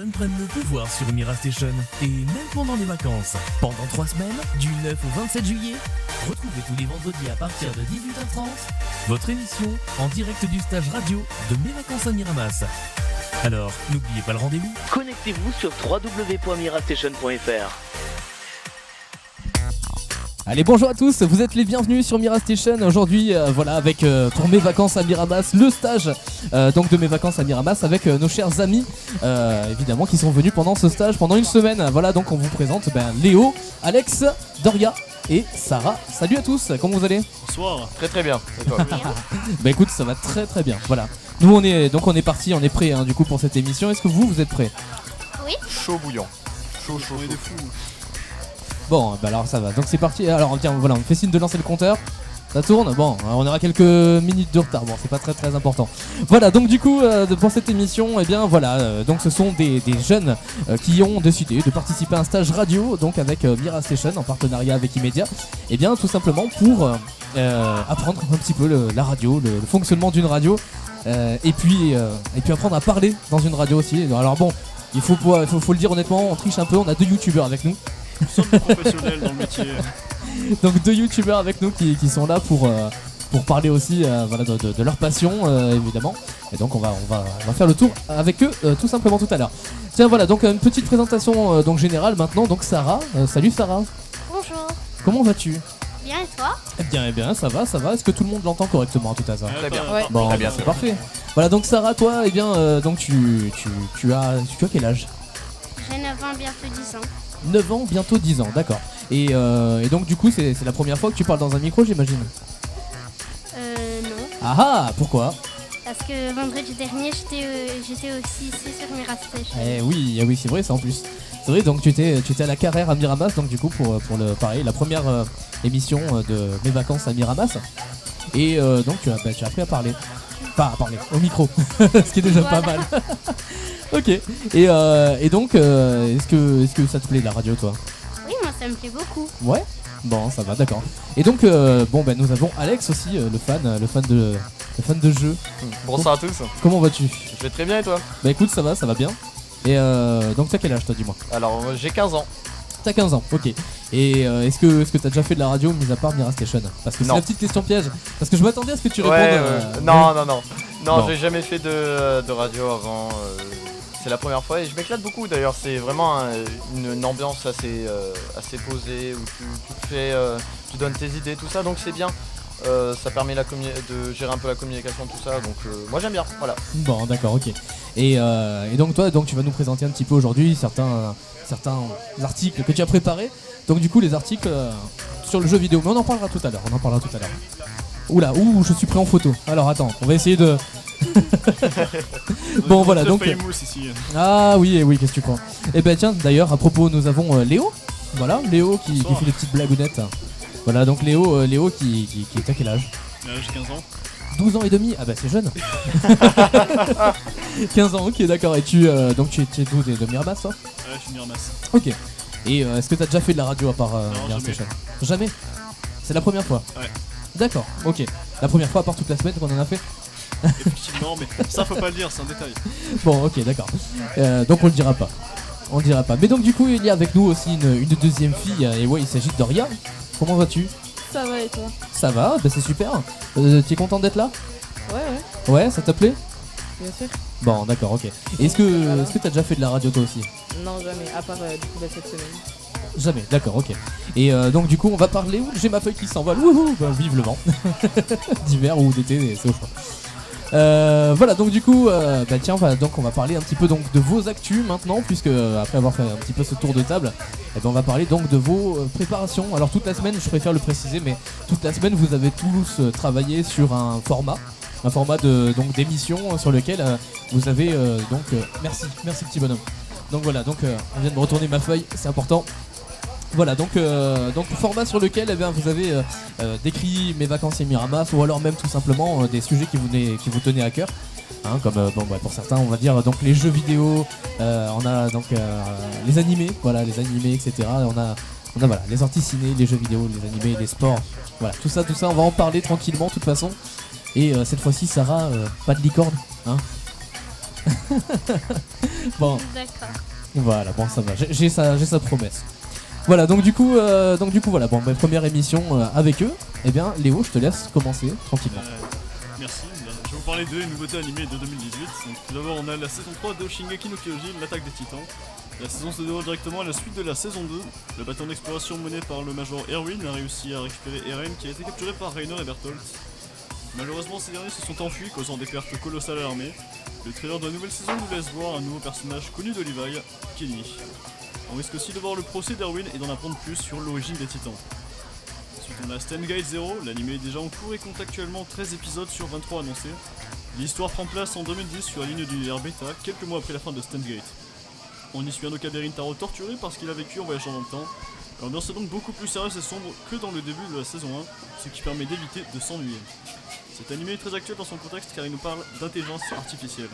jeunes prennent le pouvoir sur Mira Station et même pendant les vacances. Pendant 3 semaines, du 9 au 27 juillet, retrouvez tous les vendredis à partir de 18h30 votre émission en direct du stage radio de Mes vacances à Miramas. Alors, n'oubliez pas le rendez-vous. Connectez-vous sur www.mirastation.fr. Allez, bonjour à tous, vous êtes les bienvenus sur Mira Station. Aujourd'hui, voilà, avec pour Mes vacances à Miramas, le stage donc de Mes vacances à Miramas avec nos chers amis, évidemment, qui sont venus pendant ce stage pendant une semaine. Voilà, donc on vous présente Léo, Alex, Doria et Sarah. Salut à tous, comment vous allez ? Bonsoir. Très bien. Bah écoute, ça va très bien. Voilà. Nous on est partis, on est prêts du coup pour cette émission. Est-ce que vous êtes prêts ? Oui. Chaud bouillant. Chaud. On est des fous. Bon, bah alors ça va. Donc c'est parti. Alors tiens, voilà, on fait signe de lancer le compteur. Ça tourne. Bon, on aura quelques minutes de retard. Bon, c'est pas très important. Voilà, donc du coup, pour cette émission, eh bien voilà, donc ce sont des jeunes qui ont décidé de participer à un stage radio, donc avec Mira Station en partenariat avec Immedia. Eh bien, tout simplement pour apprendre un petit peu la radio, le fonctionnement d'une radio, et puis apprendre à parler dans une radio aussi. Alors bon, il faut le dire honnêtement, on triche un peu. On a 2 youtubeurs avec nous. Nous sommes des professionnels dans le métier. Donc 2 youtubeurs avec nous qui sont là pour parler aussi voilà, de leur passion évidemment. Et donc on va faire le tour avec eux tout simplement tout à l'heure. Tiens voilà, donc une petite présentation donc générale maintenant. Donc Sarah, salut Sarah. Bonjour. Comment vas-tu ? Bien et toi ? Eh bien ça va. Est-ce que tout le monde l'entend correctement à tout hasard ? Très bien. Ouais. Bon, Très bien, c'est parfait. Voilà, donc Sarah, toi, eh bien donc tu as quel âge ? J'ai 9 ans, bientôt 10 ans. 9 ans, bientôt 10 ans, d'accord. Et donc du coup c'est la première fois que tu parles dans un micro, j'imagine. Non. Ah, pourquoi ? Parce que vendredi dernier, j'étais aussi ici sur Mira Station. Oui, c'est vrai ça en plus. C'est vrai, donc tu étais à la Carrère à Miramas, donc du coup pour la première émission de Mes vacances à Miramas. Et donc tu as appris à parler. Pas à parler, au micro, ce qui est déjà pas mal. Ok, et donc est-ce que ça te plaît la radio toi ? Oui, moi ça me plaît beaucoup. Ouais. Bon, ça va, d'accord. Et donc nous avons Alex aussi, le fan de jeu. Bonsoir à tous. Comment vas-tu ? Je vais très bien et toi ? Bah écoute, ça va bien. Et donc t'as quel âge toi, dis-moi ? Alors j'ai 15 ans. T'as 15 ans, ok. Et est-ce que t'as déjà fait de la radio mis à part Mira Station ? Parce que c'est Non. la petite question piège. Parce que je m'attendais à ce que tu répondes. Non, Bon. j'ai jamais fait de radio avant. C'est la première fois et je m'éclate beaucoup d'ailleurs. C'est vraiment une ambiance assez posée où tu donnes tes idées, tout ça, donc c'est bien. Ça permet de gérer un peu la communication, tout ça, donc moi j'aime bien, voilà. Bon, d'accord, ok. Et donc toi, tu vas nous présenter un petit peu aujourd'hui certains articles que tu as préparés. Donc du coup les articles sur le jeu vidéo, mais on en parlera tout à l'heure. Oula, je suis pris en photo. Alors attends, on va essayer de... Bon voilà, donc... Ici. Ah oui, qu'est-ce que tu crois ? Et ben tiens, d'ailleurs, à propos, nous avons Léo. Voilà, Léo qui fait des petites blagounettes. Voilà, donc Léo qui est à quel âge ? J'ai 15 ans. 12 ans et demi ? Ah bah c'est jeune. 15 ans, ok, d'accord. Et tu es d'où ? De Miramas, toi ? Je suis Miramas. Ok. Et est-ce que t'as déjà fait de la radio à part Mira jamais. Station ? Jamais ? C'est la première fois ? Ouais. D'accord, ok. La première fois à part toute la semaine qu'on en a fait ? Effectivement, mais ça faut pas le dire, c'est un détail. Bon, ok, d'accord. Donc on le dira pas. Mais donc du coup, il y a avec nous aussi une deuxième fille. Et ouais, il s'agit de Doria. Comment vas-tu ? Ça va et toi ? Ça va, bah c'est super. Tu es content d'être là ? Ouais, Ouais, ça t'a plu ? bien sûr. Bon, d'accord, ok. Et est-ce que t'as déjà fait de la radio toi aussi ? Non, jamais, à part du coup cette semaine. Jamais, d'accord, ok. Et donc du coup, on va parler. J'ai ma feuille qui s'envole. Wouhou, bah, vive le vent. D'hiver ou d'été, c'est au choix. Voilà, donc du coup, on va parler un petit peu donc de vos actus maintenant, puisque après avoir fait un petit peu ce tour de table, on va parler donc de vos préparations. Alors toute la semaine, je préfère le préciser, mais toute la semaine vous avez tous travaillé sur un format d'émission sur lequel vous avez merci petit bonhomme. Donc voilà, on vient de me retourner ma feuille, c'est important. Voilà, donc format sur lequel vous avez décrit Mes vacances et Miramas, ou alors même tout simplement des sujets qui vous tenaient à cœur, hein, comme pour certains on va dire donc les jeux vidéo, on a donc les animés, etc. On a voilà, les sorties ciné, les jeux vidéo, les animés, les sports, voilà, tout ça on va en parler tranquillement de toute façon. Et cette fois-ci Sarah, pas de licorne, hein. Bon, D'accord. voilà, bon ça va, j'ai sa promesse. Voilà, donc du coup voilà, bon, ma première émission avec eux. Eh bien, Léo, je te laisse commencer tranquillement. Merci. Je vais vous parler des nouveautés animées de 2018. Donc, tout d'abord, on a la saison 3 de Shingeki no Kyojin, l'attaque des titans. La saison se déroule directement à la suite de la saison 2. Le bataillon d'exploration mené par le Major Erwin a réussi à récupérer Eren qui a été capturé par Reiner et Bertolt. Malheureusement, ces derniers se sont enfuis, causant des pertes colossales à l'armée. Le trailer de la nouvelle saison nous laisse voir un nouveau personnage connu de Levi, Kenny. On risque aussi de voir le procès d'Erwin et d'en apprendre plus sur l'origine des titans. Ensuite, on a Steins Gate Zero, l'anime est déjà en cours et compte actuellement 13 épisodes sur 23 annoncés. L'histoire prend place en 2010 sur la ligne du l'univers Beta, quelques mois après la fin de Steins Gate. On y suit un Oka Rintaro torturé parce qu'il a vécu en voyageant dans le temps. L'ambiance est donc beaucoup plus sérieuse et sombre que dans le début de la saison 1, ce qui permet d'éviter de s'ennuyer. Cet anime est très actuel dans son contexte car il nous parle d'intelligence artificielle.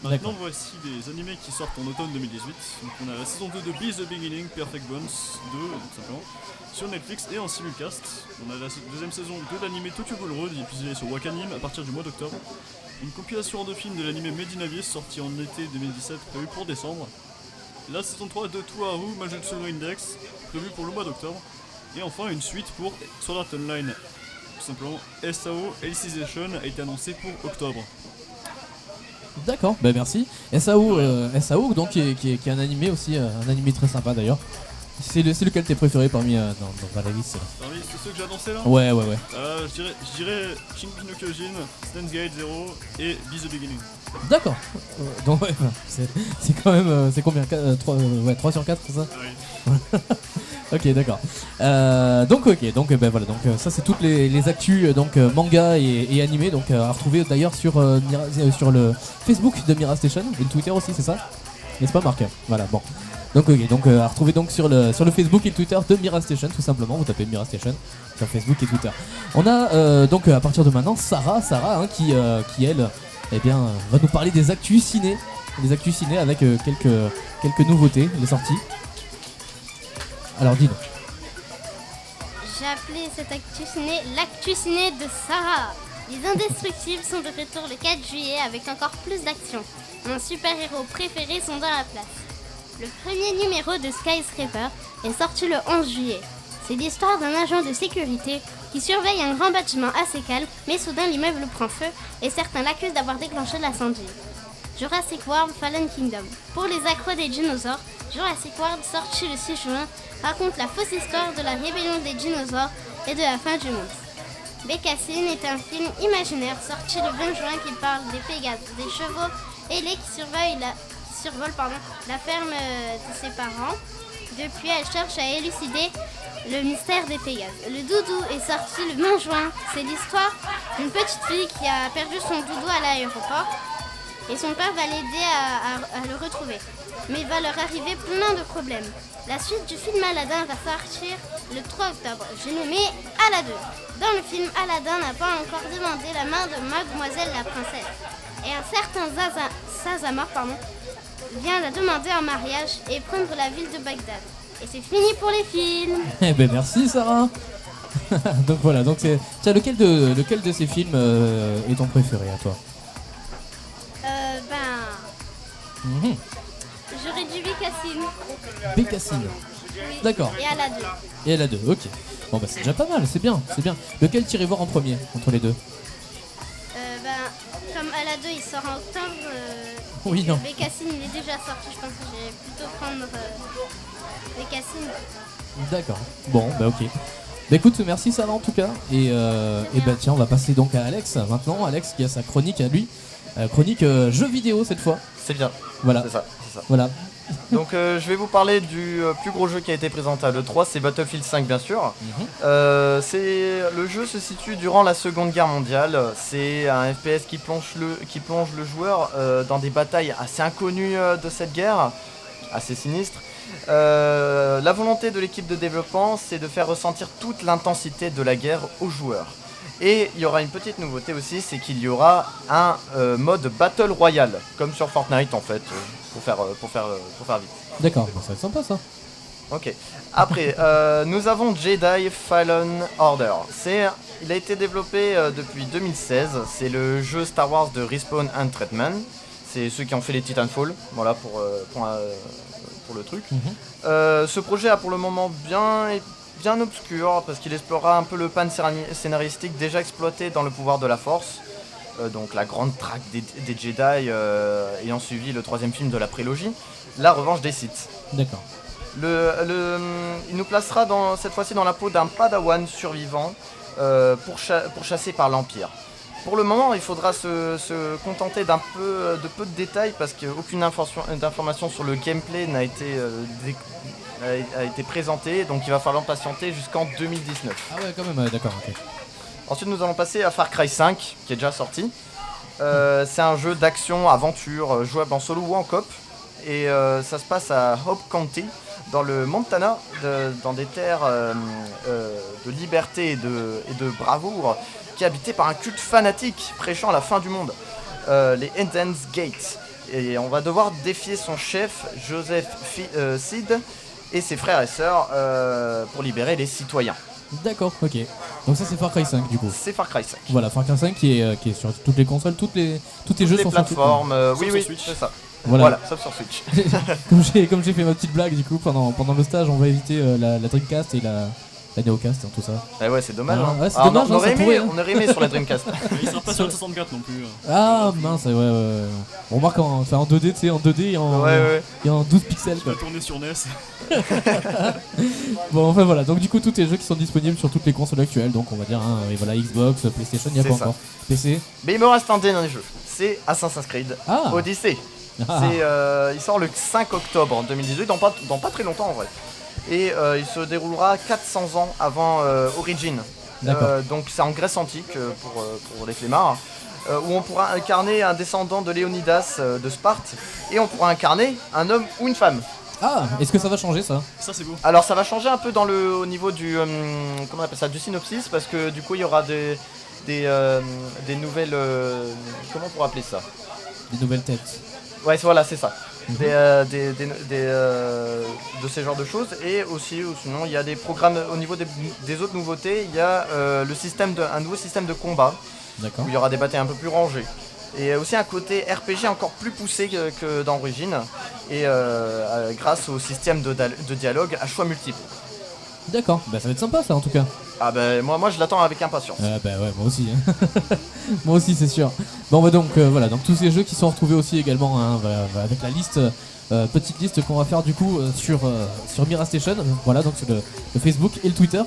Maintenant, voici des animés qui sortent en automne 2018. Donc on a la saison 2 de Beast the Beginning, Perfect Bones 2, tout simplement, sur Netflix et en simulcast. On a la deuxième saison de l'anime Tokyo Ghoul Road, diffusé sur Wakanim à partir du mois d'octobre. Une compilation en deux films de l'anime Made in Abyss, sorti en été 2017, prévu pour décembre. La saison 3 de Tuaru Majutsu no Index, prévue pour le mois d'octobre. Et enfin une suite pour Sword Art Online. Tout simplement, SAO Alicization a été annoncé pour octobre. D'accord, bah merci. SAO donc qui est un animé aussi, un animé très sympa d'ailleurs. C'est lequel t'es préféré parmi dans la liste là? Parmi ceux que j'ai annoncés là, Ouais. je dirais Shingeki no Kyojin, Steins Gate Zero et Beast the Beginning. D'accord. Donc ouais, c'est quand même c'est combien 3 sur 4 c'est ça? Oui. Ok, d'accord. Donc ben voilà, donc ça c'est toutes les actus donc manga et animé, donc à retrouver d'ailleurs sur sur le Facebook de Mira Station et le Twitter aussi, c'est ça? N'est-ce pas, Marc? Voilà, bon. Donc à retrouver donc sur le Facebook et le Twitter de Mira Station, tout simplement. Vous tapez Mira Station sur Facebook et Twitter. On a donc à partir de maintenant Sarah hein, qui elle, eh bien va nous parler des actus ciné, avec quelques nouveautés, les sorties. Alors dis-nous. J'ai appelé cette actu ciné l'actu ciné de Sarah. Les Indestructibles sont de retour le 4 juillet avec encore plus d'action. Mon super-héros préféré sont dans la place. Le premier numéro de Skyscraper est sorti le 11 juillet. C'est l'histoire d'un agent de sécurité qui surveille un grand bâtiment assez calme, mais soudain l'immeuble prend feu et certains l'accusent d'avoir déclenché l'incendie. Jurassic World Fallen Kingdom. Pour les accros des dinosaures, Jurassic World, sorti le 6 juin, raconte la fausse histoire de la rébellion des dinosaures et de la fin du monde. Bécassine est un film imaginaire sorti le 20 juin qui parle des Pégases, des chevaux ailés qui survolent la ferme de ses parents. Depuis, elle cherche à élucider le mystère des Pégases. Le doudou est sorti le 9 juin. C'est l'histoire d'une petite fille qui a perdu son doudou à l'aéroport et son père va l'aider à le retrouver. Mais il va leur arriver plein de problèmes. La suite du film Aladdin va sortir le 3 octobre. J'ai nommé Aladdin. Dans le film, Aladdin n'a pas encore demandé la main de Mademoiselle la princesse. Et un certain Sazamar vient la demander en mariage et prendre la ville de Bagdad. Et c'est fini pour les films. Eh ben merci Sarah. Donc voilà, donc c'est tiens, lequel de ces films est ton préféré à toi? J'aurais dit Bécassine. Bécassine. Oui. D'accord. Et Aladdin. Et Aladdin, ok. Bon bah c'est déjà pas mal, c'est bien. Lequel tirez voir en premier entre les deux? Comme Aladdin il sort en octobre, Oui, non. Bécassine il est déjà sorti, je pense que j'ai plutôt prendre Bécassine. D'accord. Bon, bah ok. Bah écoute, merci Sarah en tout cas. Et bah tiens, on va passer donc à Alex maintenant. Alex qui a sa chronique à lui. Chronique jeux vidéo cette fois. C'est bien. Voilà. C'est ça. Voilà. Donc je vais vous parler du plus gros jeu qui a été présenté à l'E3, c'est Battlefield 5 bien sûr. Le jeu se situe durant la Seconde Guerre mondiale. C'est un FPS qui plonge le joueur dans des batailles assez inconnues de cette guerre, assez sinistres. La volonté de l'équipe de développement, c'est de faire ressentir toute l'intensité de la guerre aux joueurs. Et il y aura une petite nouveauté aussi, c'est qu'il y aura un mode Battle Royale, comme sur Fortnite en fait, pour faire vite. D'accord, bon, ça va être sympa ça. Ok. Après, nous avons Jedi Fallen Order. Il a été développé depuis 2016. C'est le jeu Star Wars de Respawn Entertainment. C'est ceux qui ont fait les Titanfall, voilà pour le truc. Ce projet a pour le moment bien obscur parce qu'il explorera un peu le pan scénaristique déjà exploité dans Le Pouvoir de la Force, donc la grande traque des Jedi ayant suivi le 3e film de la prélogie, La Revanche des Sith. D'accord. Il nous placera cette fois-ci dans la peau d'un padawan survivant pourchassé par l'Empire. Pour le moment, il faudra se contenter de peu de détails parce qu'aucune information sur le gameplay n'a été présentée, donc il va falloir patienter jusqu'en 2019. Ah ouais, quand même, d'accord, ok. Ensuite, nous allons passer à Far Cry 5, qui est déjà sorti. C'est un jeu d'action-aventure jouable en solo ou en coop, et ça se passe à Hope County, dans le Montana, dans des terres de liberté et de bravoure, qui est habité par un culte fanatique prêchant la fin du monde, les Eden's Gate. Et on va devoir défier son chef, Joseph Seed, et ses frères et sœurs pour libérer les citoyens. D'accord, ok. Donc ça c'est Far Cry 5 du coup. C'est Far Cry 5. Voilà, Far Cry 5 qui est sur toutes les consoles, tous les jeux sont plateformes, sur oui, c'est ça. Voilà, sauf sur Switch. comme j'ai fait ma petite blague du coup pendant le stage, on va éviter la Dreamcast et la Neocast, tout ça. Eh ouais, c'est dommage. Ouais, c'est dommage, on aurait pourrait, aimé sur la Dreamcast. Il sera pas sur le 64 non plus. Ah mince, ouais. On remarque en 2D, tu sais, en 2D et en 12 pixels. Tu vas tourner sur NES. Bon, enfin voilà, donc du coup, tous les jeux qui sont disponibles sur toutes les consoles actuelles, donc on va dire, et voilà, Xbox, PlayStation, il n'y a pas encore. PC. Mais il me reste un dernier jeu, c'est Assassin's Creed Odyssey. Il sort le 5 octobre 2018, dans pas très longtemps en vrai. Et il se déroulera 400 ans avant Origin. Donc c'est en Grèce antique pour les flemmards, où on pourra incarner un descendant de Léonidas de Sparte, et on pourra incarner un homme ou une femme. Ah, est-ce que ça va changer ça? Ça c'est beau. Alors ça va changer un peu au niveau du comment on appelle ça, du synopsis, parce que du coup il y aura des nouvelles comment on pourrait appeler ça? Des nouvelles têtes. Ouais, voilà, c'est ça. De ces genres de choses, et aussi sinon il y a des programmes au niveau des autres nouveautés. Il y a un nouveau système de combat. D'accord. Où il y aura des batailles un peu plus rangées, et aussi un côté RPG encore plus poussé que dans Origin, et grâce au système de dialogue à choix multiples. D'accord, bah ça va être sympa ça en tout cas. Ah bah moi je l'attends avec impatience. Bah ouais, moi aussi. Moi aussi c'est sûr. Bon bah donc voilà, donc tous ces jeux qui sont retrouvés aussi également avec la liste, petite liste qu'on va faire du coup sur MiraStation, voilà, donc sur le Facebook et le Twitter.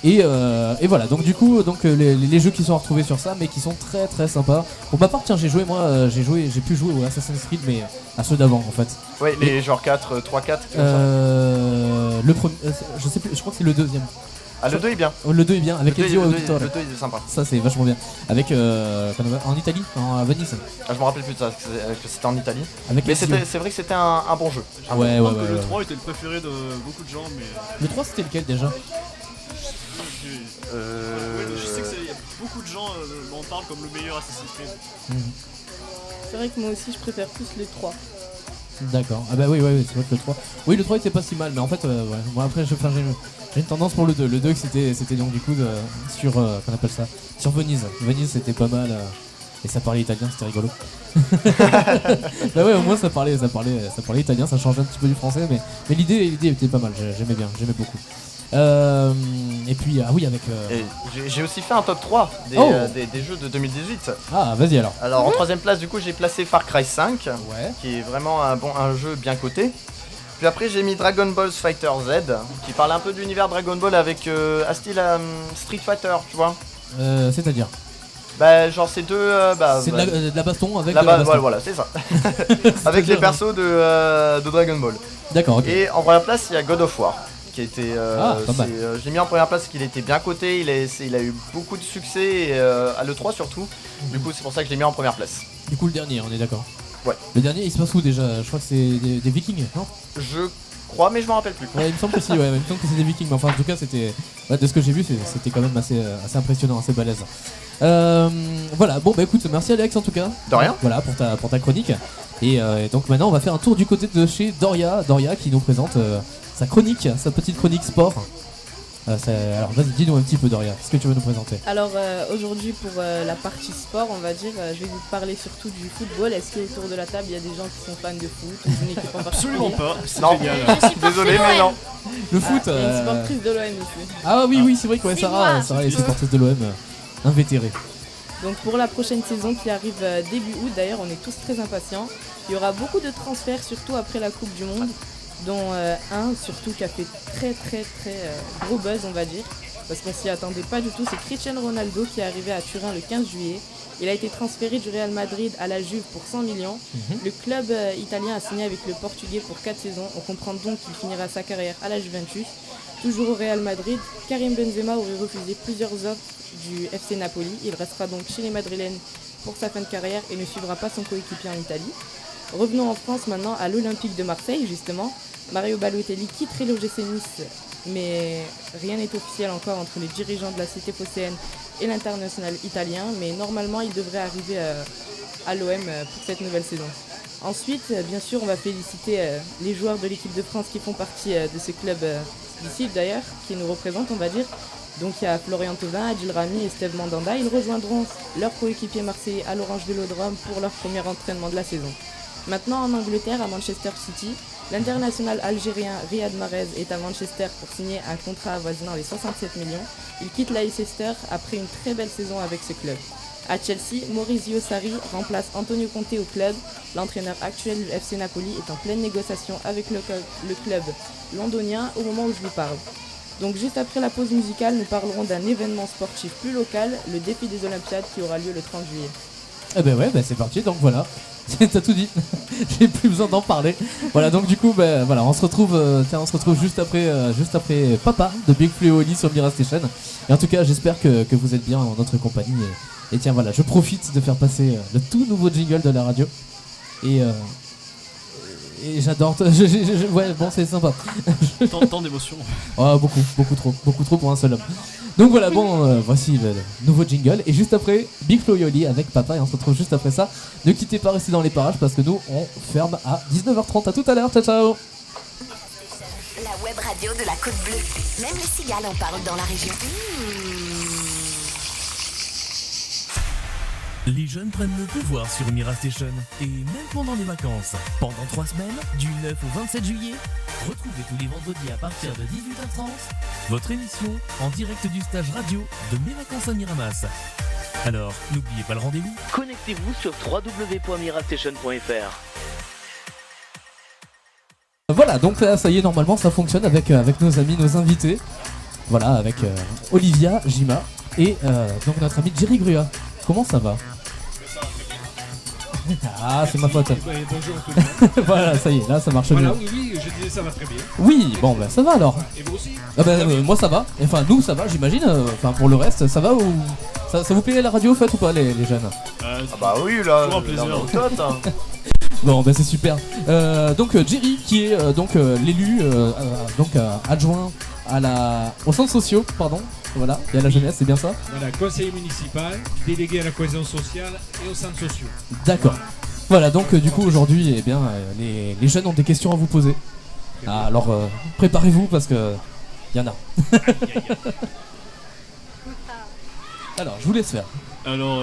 Et voilà, donc du coup les jeux qui sont retrouvés sur ça, mais qui sont très très sympas. Pour ma part, tiens, j'ai pu jouer au Assassin's Creed, mais à ceux d'avant en fait. Ouais, les genres 4, 3, 4. Le premier, je sais plus, je crois que c'est le deuxième. Ah, le 2 est bien. Le 2 est bien, avec Ezio Auditore. Le 2 est sympa. Ça c'est vachement bien. Avec en Italie, à Venise. Ah, je me rappelle plus de ça, que c'était en Italie. Avec mais c'est vrai que c'était un bon jeu. Ouais. Le 3 était le préféré de beaucoup de gens, mais. Le 3 c'était lequel déjà? Je sais que y a beaucoup de gens m'en parlent comme le meilleur Assassin's Creed. C'est vrai que moi aussi je préfère tous les 3. D'accord. Ah bah oui, c'est vrai que le 3. Oui, le 3 était pas si mal, mais en fait, ouais. Moi après, j'ai une tendance pour le 2. Le 2 c'était donc du coup sur qu'on appelle ça, sur Venise. Venise c'était pas mal. Et ça parlait italien, c'était rigolo. Bah ouais, au moins ça parlait italien, ça changeait un petit peu du français, mais l'idée était pas mal. J'aimais beaucoup. Et puis avec. J'ai aussi fait un top 3 des jeux de 2018. Ah, vas-y alors. Alors en troisième place, du coup, j'ai placé Far Cry 5, ouais, qui est vraiment un jeu bien coté. Puis après, j'ai mis Dragon Ball Fighter Z, qui parle un peu de l'univers Dragon Ball avec un style Street Fighter, tu vois. C'est-à-dire bah genre c'est deux c'est de la baston avec voilà, c'est ça. Avec les persos de Dragon Ball. D'accord, ok. Et en première place, il y a God of War, qui a été je l'ai mis en première place parce qu'il était bien coté, il a eu beaucoup de succès, à l'E3 surtout. Du coup, c'est pour ça que je l'ai mis en première place. Du coup, le dernier, on est d'accord. Ouais. Le dernier, il se passe où déjà? Je crois que c'est des Vikings, non? Je crois, mais je m'en rappelle plus. Ouais, il me semble que si, ouais, il me semble que c'est des Vikings, mais enfin, en tout cas, c'était, de ce que j'ai vu, c'était quand même assez impressionnant, assez balèze. Voilà, bon bah écoute, merci Alex en tout cas. De rien. Voilà pour ta chronique. Et donc maintenant on va faire un tour du côté de chez Doria qui nous présente sa petite chronique sport. Alors vas-y, dis-nous un petit peu Doria, qu'est-ce que tu veux nous présenter? Alors aujourd'hui pour la partie sport, on va dire, je vais vous parler surtout du football. Est-ce qu'autour de la table, il y a des gens qui sont fans de foot ou d'une équipe en particulier? Absolument pas, c'est Non. génial. Je suis Désolé, mais non. Le foot Il y a une supportrice de l'OM aussi. Ah oui, c'est vrai que ouais, C'est Sarah moi. est supportrice de l'OM, invétérée. Donc pour la prochaine saison qui arrive début août, d'ailleurs on est tous très impatients. Il y aura beaucoup de transferts, surtout après la Coupe du Monde, dont un surtout qui a fait très gros buzz on va dire, parce qu'on s'y attendait pas du tout, c'est Cristiano Ronaldo qui est arrivé à Turin le 15 juillet. Il a été transféré du Real Madrid à la Juve pour 100 millions. Le club italien a signé avec le Portugais pour 4 saisons. On comprend donc qu'il finira sa carrière à la Juventus. Toujours au Real Madrid, Karim Benzema aurait refusé plusieurs offres du FC Napoli. Il restera donc chez les Madrilènes pour sa fin de carrière et ne suivra pas son coéquipier en Italie. Revenons en France maintenant à l'Olympique de Marseille justement. Mario Balotelli quitterait l'OGC Nice, mais rien n'est officiel encore entre les dirigeants de la cité phocéenne et l'international italien, mais normalement il devrait arriver à l'OM pour cette nouvelle saison. Ensuite, bien sûr, on va féliciter les joueurs de l'équipe de France qui font partie de ce club d'ici d'ailleurs, qui nous représentent on va dire. Donc il y a Florian Thauvin, Adil Rami et Steve Mandanda. Ils rejoindront leur coéquipier marseillais à l'Orange Vélodrome pour leur premier entraînement de la saison. Maintenant en Angleterre, à Manchester City, l'international algérien Riyad Mahrez est à Manchester pour signer un contrat avoisinant les 67 millions. Il quitte Leicester après une très belle saison avec ce club. À Chelsea, Maurizio Sarri remplace Antonio Conte au club. L'entraîneur actuel du FC Napoli est en pleine négociation avec le club londonien au moment où je vous parle. Donc juste après la pause musicale, nous parlerons d'un événement sportif plus local, le défi des Olympiades qui aura lieu le 30 juillet. Eh ben ouais, c'est parti, donc voilà. T'as tout dit, j'ai plus besoin d'en parler. Voilà, donc du coup, voilà, on se retrouve juste après Papa de Big Flo et Oli sur Mira Station. Et en tout cas, j'espère que vous êtes bien en notre compagnie. Et tiens, voilà, je profite de faire passer le tout nouveau jingle de la radio. Et j'adore. Ouais, bon, c'est sympa. Tant d'émotions. Oh, beaucoup trop pour un seul homme. Donc voilà, bon, voici le nouveau jingle. Et juste après, Big Flo et Oli avec Papa. Et on se retrouve juste après ça. Ne quittez pas, restez dans les parages parce que nous, on ferme à 19h30. À tout à l'heure, ciao ciao. La web radio de la Côte Bleue. Même les cigales en parlent dans la région. Les jeunes prennent le pouvoir sur Mira Station et même pendant les vacances. Pendant 3 semaines, du 9 au 27 juillet, retrouvez tous les vendredis à partir de 18h30 votre émission en direct du stage radio de Mes vacances à Miramas. Alors, n'oubliez pas le rendez-vous. Connectez-vous sur www.mirastation.fr. Voilà, donc là, ça y est, normalement, ça fonctionne avec nos amis, nos invités. Voilà, avec Olivia, Jima et donc notre ami Jerry Grua. Comment ça va? Ah, c'est ma faute. Bonjour tout le monde. Voilà, ça y est, là ça marche Voilà, mieux. oui, je disais ça va très bien. Oui, bon, ça va alors. Et vous aussi? Ah moi ça va. Enfin, nous ça va, j'imagine. Enfin, pour le reste, ça va ou ça vous plaît la radio, faites ou pas, les jeunes? Ah bah oui, là, toujours un plaisir. là, on est au top, hein. Bon, c'est super. Donc Jerry, qui est l'élu, adjoint aux centres sociaux, pardon. Voilà, il y a la jeunesse, c'est bien ça? Voilà, conseiller municipal, délégué à la cohésion sociale et aux centres sociaux. D'accord. Voilà, donc du coup aujourd'hui, eh bien, les jeunes ont des questions à vous poser. Ah, alors préparez-vous parce que il y en a. Alors, je vous laisse faire. Alors,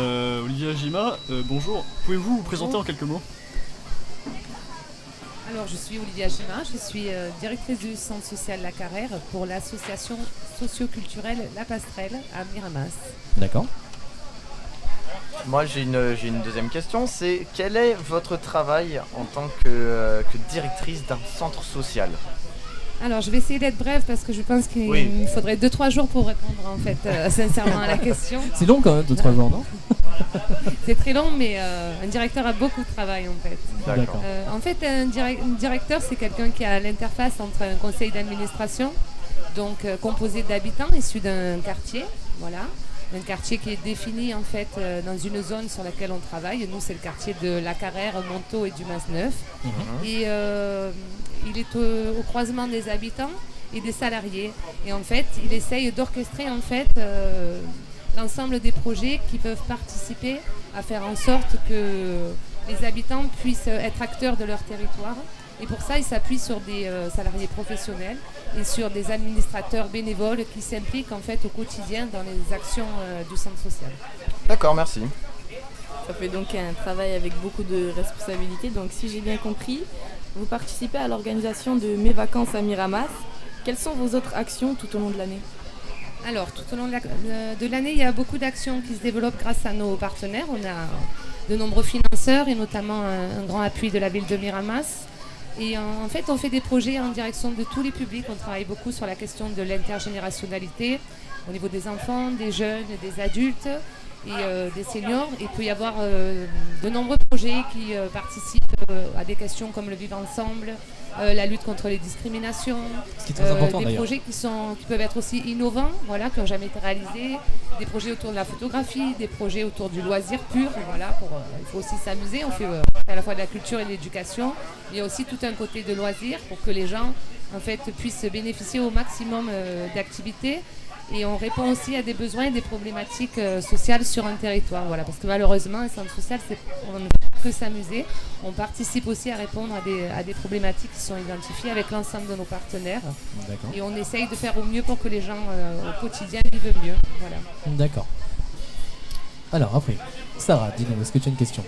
Olivia Jima, bonjour. Pouvez-vous vous présenter en quelques mots? Alors, je suis Olivia Jima, je suis directrice du centre social La Carrère pour l'association socio-culturelle La Passerelle à Miramas. D'accord. Moi j'ai une deuxième question, c'est quel est votre travail en tant que directrice d'un centre social? Alors, je vais essayer d'être brève parce que je pense qu'il me faudrait 2-3 jours pour répondre en fait sincèrement à la question. C'est long quand même, 2-3 jours, non? C'est très long, mais un directeur a beaucoup de travail en fait. D'accord. En fait, un directeur, c'est quelqu'un qui a l'interface entre un conseil d'administration, donc composé d'habitants issus d'un quartier, voilà. Un quartier qui est défini en fait dans une zone sur laquelle on travaille. Nous, c'est le quartier de La Carrère, Montaut et du Mas-Neuf. Et il est au croisement des habitants et des salariés. Et en fait, il essaye d'orchestrer en fait l'ensemble des projets qui peuvent participer à faire en sorte que les habitants puissent être acteurs de leur territoire Et pour ça, il s'appuie sur des salariés professionnels et sur des administrateurs bénévoles qui s'impliquent en fait au quotidien dans les actions du centre social. D'accord, merci. Ça fait donc un travail avec beaucoup de responsabilités. Donc si j'ai bien compris, vous participez à l'organisation de Mes Vacances à Miramas. Quelles sont vos autres actions tout au long de l'année ? Alors, tout au long de l'année, il y a beaucoup d'actions qui se développent grâce à nos partenaires. On a de nombreux financeurs et notamment un grand appui de la ville de Miramas. Et en fait, on fait des projets en direction de tous les publics. On travaille beaucoup sur la question de l'intergénérationnalité au niveau des enfants, des jeunes, des adultes et des seniors. Il peut y avoir de nombreux projets qui participent à des questions comme le vivre ensemble, la lutte contre les discriminations, Ce qui est très important, des d'ailleurs. projets qui peuvent être aussi innovants, voilà, qui n'ont jamais été réalisés, des projets autour de la photographie, des projets autour du loisir pur, voilà, il faut aussi s'amuser, on fait à la fois de la culture et de l'éducation. Il y a aussi tout un côté de loisir pour que les gens en fait, puissent bénéficier au maximum d'activités. Et on répond aussi à des besoins et des problématiques sociales sur un territoire. Voilà, parce que malheureusement, un centre social, on ne peut que s'amuser. On participe aussi à répondre à des problématiques qui sont identifiées avec l'ensemble de nos partenaires. D'accord. Et on essaye de faire au mieux pour que les gens au quotidien vivent mieux. Voilà. D'accord. Alors après, Sarah, dis-nous, est-ce que tu as une question ?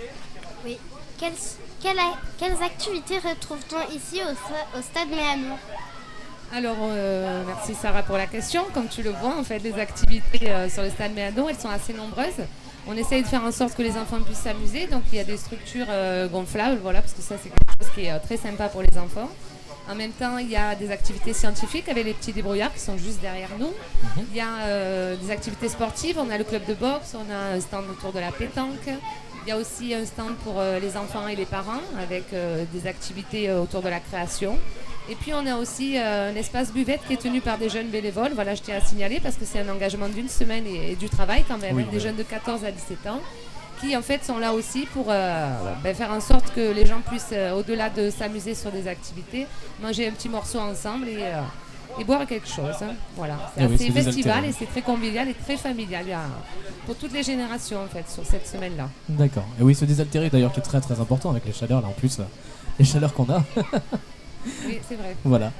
Oui. Quelles activités retrouve-t-on ici au stade Méano ? Alors, merci Sarah pour la question. Comme tu le vois, en fait, les activités sur le stade Méano, elles sont assez nombreuses. On essaye de faire en sorte que les enfants puissent s'amuser. Donc, il y a des structures gonflables, voilà, parce que ça, c'est quelque chose qui est très sympa pour les enfants. En même temps, il y a des activités scientifiques avec les petits débrouillards qui sont juste derrière nous. Il y a des activités sportives. On a le club de boxe, on a un stand autour de la pétanque. Il y a aussi un stand pour les enfants et les parents avec des activités autour de la création. Et puis on a aussi un espace buvette qui est tenu par des jeunes bénévoles. Voilà, je tiens à signaler parce que c'est un engagement d'une semaine et du travail quand même. Oui, des jeunes de 14 à 17 ans qui en fait sont là aussi pour faire en sorte que les gens puissent, au-delà de s'amuser sur des activités, manger un petit morceau ensemble et boire quelque chose. Hein. Voilà, c'est assez festival et c'est très convivial et très familial. Il y a, pour toutes les générations en fait sur cette semaine-là. D'accord. Et oui, ce désaltéré d'ailleurs qui est très très important avec les chaleurs là en plus, les chaleurs qu'on a. Oui, c'est vrai. Voilà.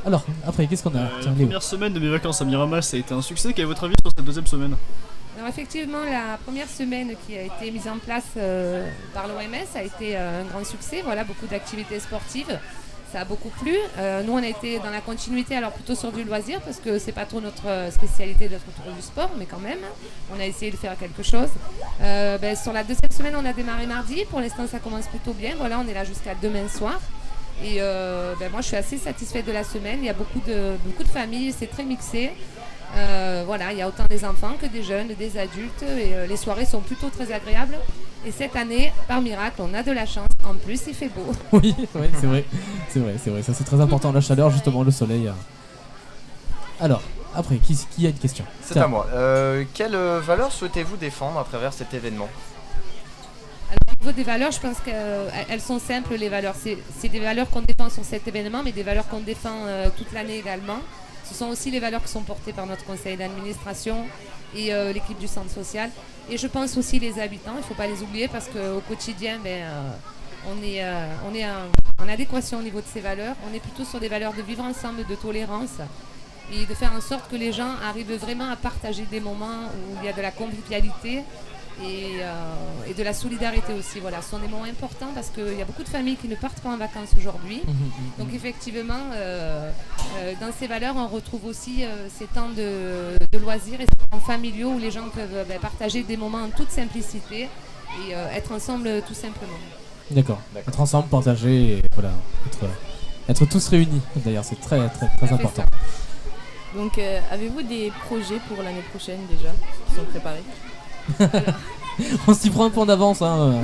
Alors, après, qu'est-ce qu'on a La première semaine de Mes Vacances à Miramas, ça a été un succès. Quel est votre avis sur cette deuxième semaine ? Alors effectivement, la première semaine qui a été mise en place par l'OMS a été un grand succès. Voilà, beaucoup d'activités sportives. Ça a beaucoup plu. Nous, on a été dans la continuité, alors plutôt sur du loisir, parce que c'est pas trop notre spécialité d'être autour du sport, mais quand même, on a essayé de faire quelque chose. Sur la deuxième semaine, on a démarré mardi. Pour l'instant, ça commence plutôt bien. Voilà, on est là jusqu'à demain soir. Et moi, je suis assez satisfaite de la semaine. Il y a beaucoup de familles, c'est très mixé. Voilà, il y a autant des enfants que des jeunes, des adultes. Et les soirées sont plutôt très agréables. Et cette année, par miracle, on a de la chance. En plus, il fait beau. Oui, ouais, c'est vrai. Ça, c'est très important, la chaleur, justement, le soleil. Alors, après, qui a une question ? C'est à moi. Quelles valeurs souhaitez-vous défendre à travers cet événement ? Alors, au niveau des valeurs, je pense qu'elles sont simples, les valeurs. C'est des valeurs qu'on défend sur cet événement, mais des valeurs qu'on défend toute l'année également. Ce sont aussi les valeurs qui sont portées par notre conseil d'administration et l'équipe du centre social. Et je pense aussi les habitants, il ne faut pas les oublier parce qu'au quotidien, on est en adéquation au niveau de ces valeurs. On est plutôt sur des valeurs de vivre ensemble, de tolérance et de faire en sorte que les gens arrivent vraiment à partager des moments où il y a de la convivialité et de la solidarité aussi. Voilà, ce sont des moments importants parce qu'il y a beaucoup de familles qui ne partent pas en vacances aujourd'hui. Donc effectivement, dans ces valeurs, on retrouve aussi ces temps de loisirs et ces temps familiaux où les gens peuvent partager des moments en toute simplicité et être ensemble tout simplement. D'accord. Être ensemble, partager, et voilà, être tous réunis. D'ailleurs, c'est très très très important. Donc, avez-vous des projets pour l'année prochaine déjà qui sont préparés ? On s'y prend un peu en avance. Hein.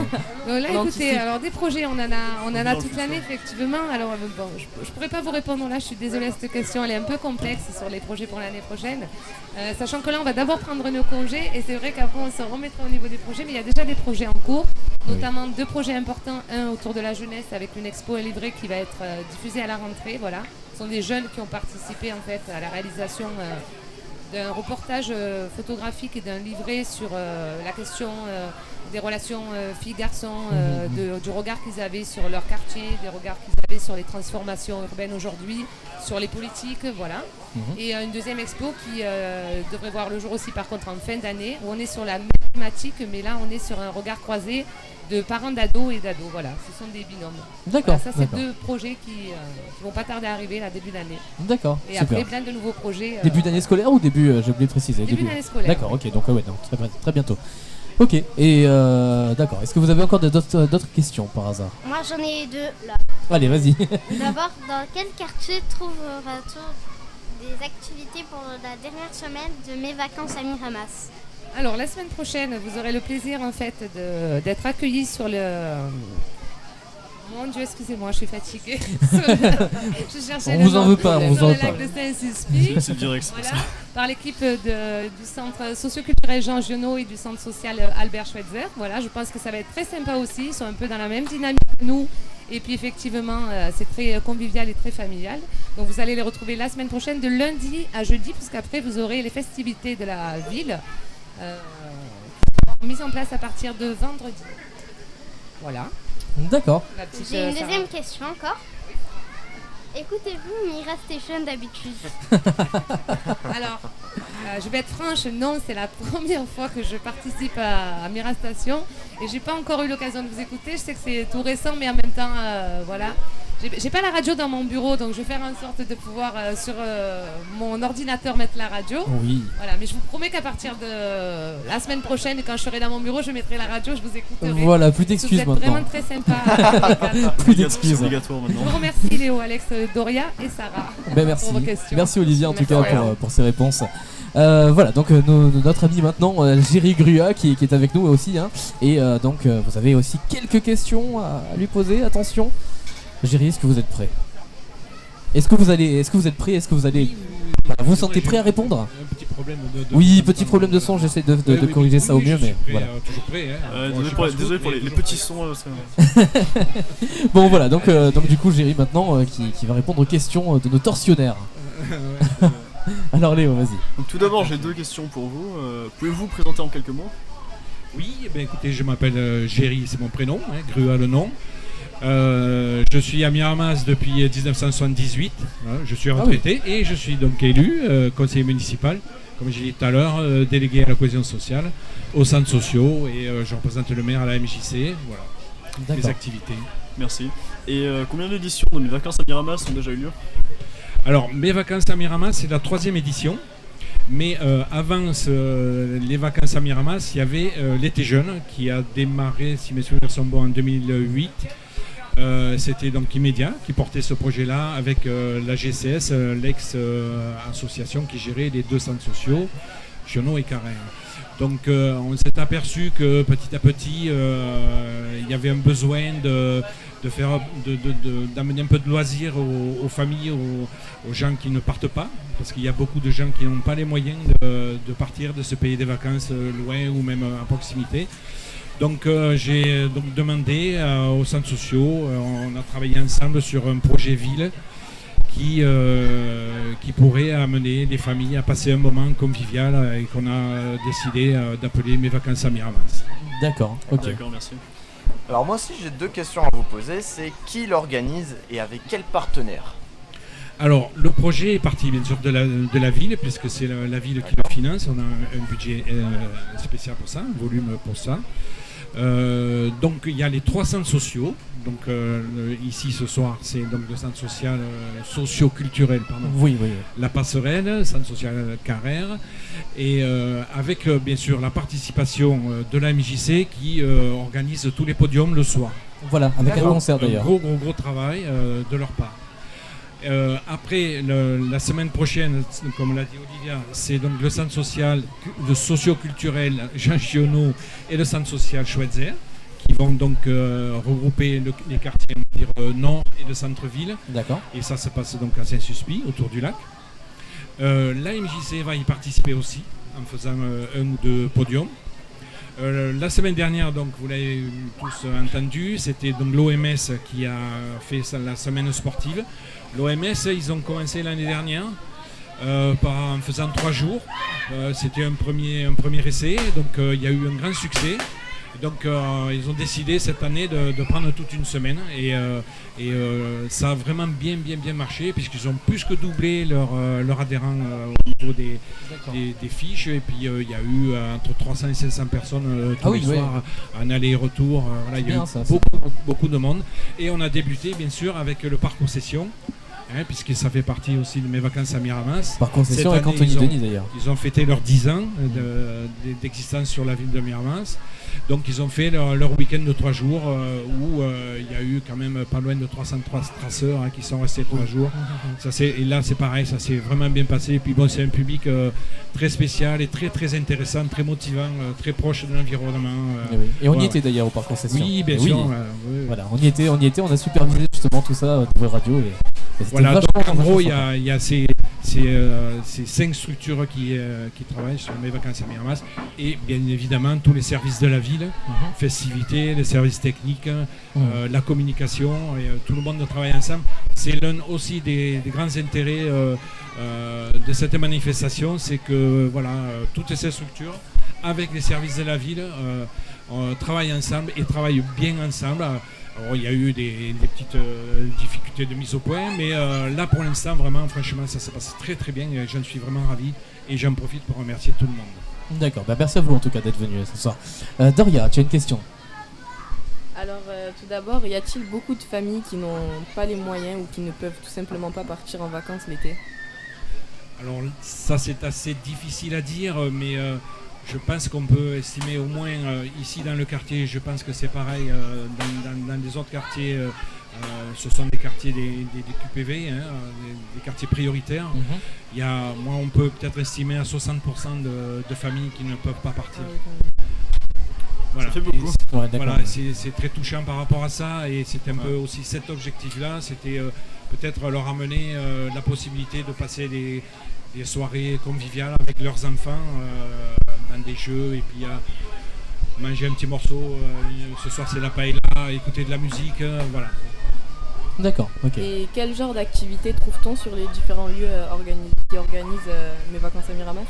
Là, écoutez, alors des projets, on en a toute l'année, effectivement. Alors, je pourrais pas vous répondre là, je suis désolée à cette question, elle est un peu complexe sur les projets pour l'année prochaine. Sachant que là, on va d'abord prendre nos congés et c'est vrai qu'après, on se remettra au niveau des projets, mais il y a déjà des projets en cours, notamment 2 projets importants. Un autour de la jeunesse avec une expo et livrée qui va être diffusée à la rentrée. Voilà. Ce sont des jeunes qui ont participé en fait à la réalisation d'un reportage photographique et d'un livret sur la question des relations filles-garçons, du regard qu'ils avaient sur leur quartier, des regards qu'ils avaient sur les transformations urbaines aujourd'hui, sur les politiques, voilà. Et une deuxième expo qui devrait voir le jour aussi par contre en fin d'année, où on est sur la même thématique, mais là on est sur un regard croisé de parents d'ados et d'ados, voilà, ce sont des binômes. D'accord. Voilà, ça c'est deux projets qui vont pas tarder à arriver là début d'année. D'accord. Et super. après plein de nouveaux projets. Début d'année scolaire ou début, j'ai oublié de préciser. Début d'année scolaire. D'accord, ok, donc ouais, donc, très bientôt. Ok, et d'accord, est-ce que vous avez encore d'autres questions par hasard? Moi j'en ai deux là. Allez, vas-y. D'abord, dans quel quartier trouveras-tu des activités pour la dernière semaine de mes vacances à Miramas? Alors la semaine prochaine, vous aurez le plaisir en fait d'être accueillis sur le... Mon Dieu, excusez-moi, je suis fatiguée. Je cherchais On vous en veut pas, on vous en veut pas. Sur le lac de Saint-Suspis. C'est direct, c'est voilà, ça. par l'équipe du centre socioculturel Jean Giono et du centre social Albert Schweitzer. Voilà, je pense que ça va être très sympa aussi. Ils sont un peu dans la même dynamique que nous. Et puis effectivement, c'est très convivial et très familial. Donc vous allez les retrouver la semaine prochaine de lundi à jeudi, puisqu'après vous aurez les festivités de la ville mise en place à partir de vendredi. Voilà. D'accord. J'ai une deuxième question encore. Écoutez-vous Mira Station d'habitude? Alors, je vais être franche, non, c'est la première fois que je participe à Mira Station et j'ai pas encore eu l'occasion de vous écouter. Je sais que c'est tout récent, mais en même temps, voilà. J'ai pas la radio dans mon bureau, donc je vais faire en sorte de pouvoir sur mon ordinateur mettre la radio. Oui. Voilà, mais je vous promets qu'à partir de la semaine prochaine, quand je serai dans mon bureau, je mettrai la radio, je vous écouterai. Voilà, plus d'excuses maintenant. Vous êtes vraiment très sympa. Plus d'excuses. C'est obligatoire maintenant. Je vous remercie Léo, Alex, Doria et Sarah. Ben merci. Pour vos questions. Merci Olivier en tout cas Merci. pour ces réponses. Voilà, donc notre ami maintenant, Géry Grua, qui est avec nous aussi. Hein, et donc vous avez aussi quelques questions à lui poser. Attention. Géry, est-ce que vous êtes prêt? Est-ce que vous êtes prêt? Est-ce que vous allez... Voilà, vous vous sentez prêt à répondre? Un petit problème de Oui, petit problème de son, j'essaie de corriger ça au mieux, mais prêt, voilà. toujours prêt, hein. Désolé pour les petits sons. Bon voilà, donc du coup Géry maintenant qui va répondre aux questions de nos tortionnaires. Alors Léo, vas-y. Donc tout d'abord, j'ai deux questions pour vous. Pouvez-vous vous présenter en quelques mots? Oui, ben écoutez, je m'appelle Géry, c'est mon prénom, hein, Grua le nom. Je suis à Miramas depuis 1978, hein, je suis retraité et je suis donc élu conseiller municipal, comme j'ai dit tout à l'heure, délégué à la cohésion sociale, aux centres sociaux et je représente le maire à la MJC, voilà, les activités. Merci. Et combien d'éditions de mes vacances à Miramas ont déjà eu lieu? Alors, mes vacances à Miramas, c'est la 3e édition. Mais avant les vacances à Miramas, il y avait l'été jeune qui a démarré, si mes souvenirs sont bons, en 2008. C'était donc Immédiat qui portait ce projet-là avec la GCS, l'ex-association qui gérait les deux centres sociaux, Giono et Carrère. Donc on s'est aperçu que petit à petit, il y avait un besoin d'amener un peu de loisirs aux familles, aux gens qui ne partent pas, parce qu'il y a beaucoup de gens qui n'ont pas les moyens de partir, de se payer des vacances loin ou même à proximité. Donc j'ai donc demandé aux centres sociaux, on a travaillé ensemble sur un projet ville qui pourrait amener les familles à passer un moment convivial et qu'on a décidé d'appeler Mes vacances à Miramas. D'accord, ok. D'accord, merci. Alors moi aussi j'ai deux questions à vous poser, c'est qui l'organise et avec quel partenaire? Alors le projet est parti bien sûr de la ville, puisque c'est la ville qui le finance, on a un budget spécial pour ça, un volume pour ça. Donc il y a les 3 centres sociaux. Donc ici ce soir c'est donc le centre social socio-culturel, pardon. Oui. La Passerelle, centre social Carrère, et avec bien sûr la participation de la MJC qui organise tous les podiums le soir. Voilà, avec un concert d'ailleurs. Gros travail de leur part. Après la semaine prochaine, comme l'a dit Olivia, c'est donc le centre social, le socio-culturel Jean Giono et le centre social Schweitzer qui vont donc regrouper les quartiers nord et le centre-ville. D'accord. Et ça se passe donc à Saint-Suspis, autour du lac. La MJC va y participer aussi en faisant un ou deux podiums. La semaine dernière, donc vous l'avez tous entendu, c'était donc l'OMS qui a fait la semaine sportive. L'OMS, ils ont commencé l'année dernière en faisant 3 jours. C'était un premier essai, donc il y a eu un grand succès. Donc ils ont décidé cette année de prendre toute une semaine et ça a vraiment bien marché puisqu'ils ont plus que doublé leur adhérents au niveau des fiches et puis il y a eu entre 300 et 500 personnes tous les soirs en aller-retour. Voilà, il y a eu beaucoup de monde et on a débuté bien sûr avec le parcours session. Puisque ça fait partie aussi de mes vacances à Miramas. Par concession avec Anthony Denis d'ailleurs. Ils ont fêté leurs 10 ans d'existence sur la ville de Miramas. Donc ils ont fait leur week-end de 3 jours où il y a eu quand même pas loin de 303 traceurs qui sont restés 3 jours. Et là c'est pareil, ça s'est vraiment bien passé. Et puis bon, c'est un public très spécial et très intéressant, très motivant, très proche de l'environnement. Et on y était d'ailleurs au parc concession. Oui, bien sûr. Voilà, on y était, on a supervisé justement tout ça au Web Radio. Voilà, donc en gros, il y a ces 5 structures qui travaillent sur mes vacances à Miramas et bien évidemment tous les services de la ville, festivités, les services techniques, la communication, et, tout le monde travaille ensemble. C'est l'un aussi des grands intérêts de cette manifestation, c'est que voilà, toutes ces structures, avec les services de la ville, travaillent ensemble et travaillent bien ensemble. Alors, il y a eu des petites difficultés de mise au point, mais là pour l'instant, vraiment, franchement, ça s'est passé très bien. Et j'en suis vraiment ravi et j'en profite pour remercier tout le monde. D'accord, merci à vous en tout cas d'être venu ce soir. Doria, tu as une question? Alors tout d'abord, y a-t-il beaucoup de familles qui n'ont pas les moyens ou qui ne peuvent tout simplement pas partir en vacances l'été? Alors ça c'est assez difficile à dire, mais je pense qu'on peut estimer au moins ici dans le quartier, je pense que c'est pareil, dans les autres quartiers, ce sont des quartiers des QPV, des quartiers prioritaires. Moi on peut peut-être estimer à 60% de familles qui ne peuvent pas partir. Voilà. Ça fait beaucoup. Voilà, c'est très touchant par rapport à ça et c'est un peu aussi cet objectif-là, c'était peut-être leur amener la possibilité de passer des soirées conviviales avec leurs enfants dans des jeux et puis manger un petit morceau. Ce soir c'est la paella, écouter de la musique, voilà. D'accord, ok. Et quel genre d'activité trouve-t-on sur les différents lieux qui organisent mes vacances à Miramas?